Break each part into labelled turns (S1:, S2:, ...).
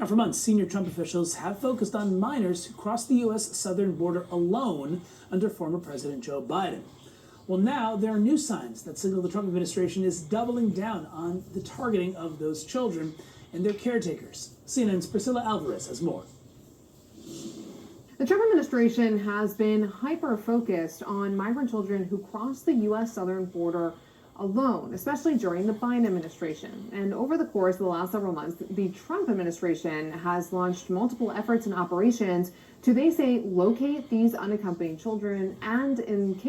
S1: Now, for months, senior Trump officials have focused on minors who cross the U.S. southern border alone under former President Joe Biden. Well, now there are new signs that signal the Trump administration is doubling down on the targeting of those children and their caretakers. CNN's Priscilla Alvarez has more.
S2: The Trump administration has been hyper-focused on migrant children who cross the U.S. southern border alone, especially during the Biden administration. And over the course of the last several months, the Trump administration has launched multiple efforts and operations to, they say, locate these unaccompanied children and, in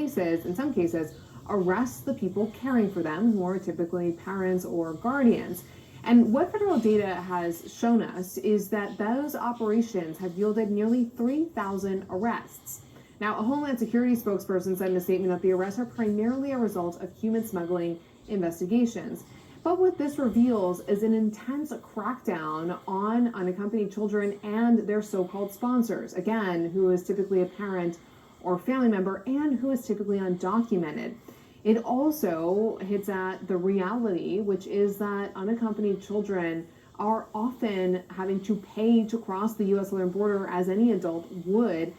S2: some cases, arrest the people caring for them, who are typically parents or guardians. And what federal data has shown us is that those operations have yielded nearly 3,000 arrests. Now, a Homeland Security spokesperson said in a statement that the arrests are primarily a result of human smuggling investigations. But what this reveals is an intense crackdown on unaccompanied children and their so-called sponsors, again, who is typically a parent or family member and who is typically undocumented. It also hits at the reality, which is that unaccompanied children are often having to pay to cross the U.S. southern border as any adult would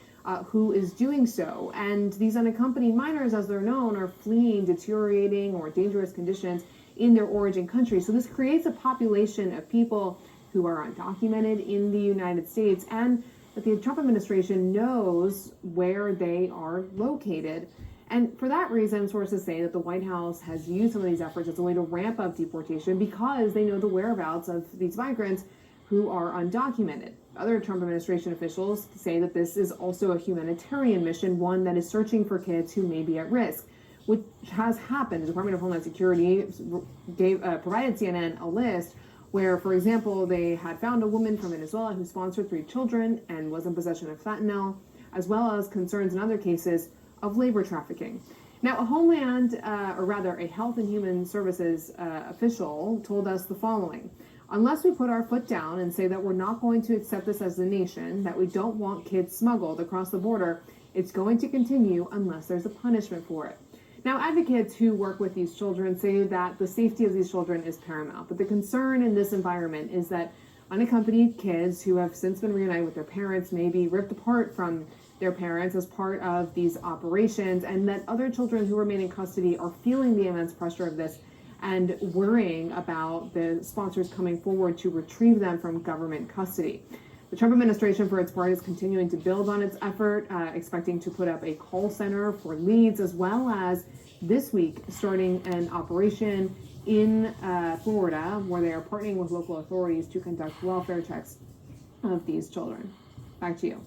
S2: who is doing so. And these unaccompanied minors, as they're known, are fleeing deteriorating or dangerous conditions in their origin country. So this creates a population of people who are undocumented in the United States, and that the Trump administration knows where they are located. And for that reason, sources say that the White House has used some of these efforts as a way to ramp up deportation because they know the whereabouts of these migrants who are undocumented. Other Trump administration officials say that this is also a humanitarian mission, one that is searching for kids who may be at risk, which has happened. The Department of Homeland Security provided CNN a list where, for example, they had found a woman from Venezuela who sponsored 3 children and was in possession of fentanyl, as well as concerns in other cases of labor trafficking. Now, a Health and Human Services official told us the following: unless we put our foot down and say that we're not going to accept this as a nation, that we don't want kids smuggled across the border, it's going to continue unless there's a punishment for it. Now, advocates who work with these children say that the safety of these children is paramount, but the concern in this environment is that unaccompanied kids who have since been reunited with their parents may be ripped apart from their parents as part of these operations, and that other children who remain in custody are feeling the immense pressure of this and worrying about the sponsors coming forward to retrieve them from government custody. The Trump administration, for its part, is continuing to build on its effort, expecting to put up a call center for leads, as well as this week starting an operation in Florida, where they are partnering with local authorities to conduct welfare checks of these children. Back to you.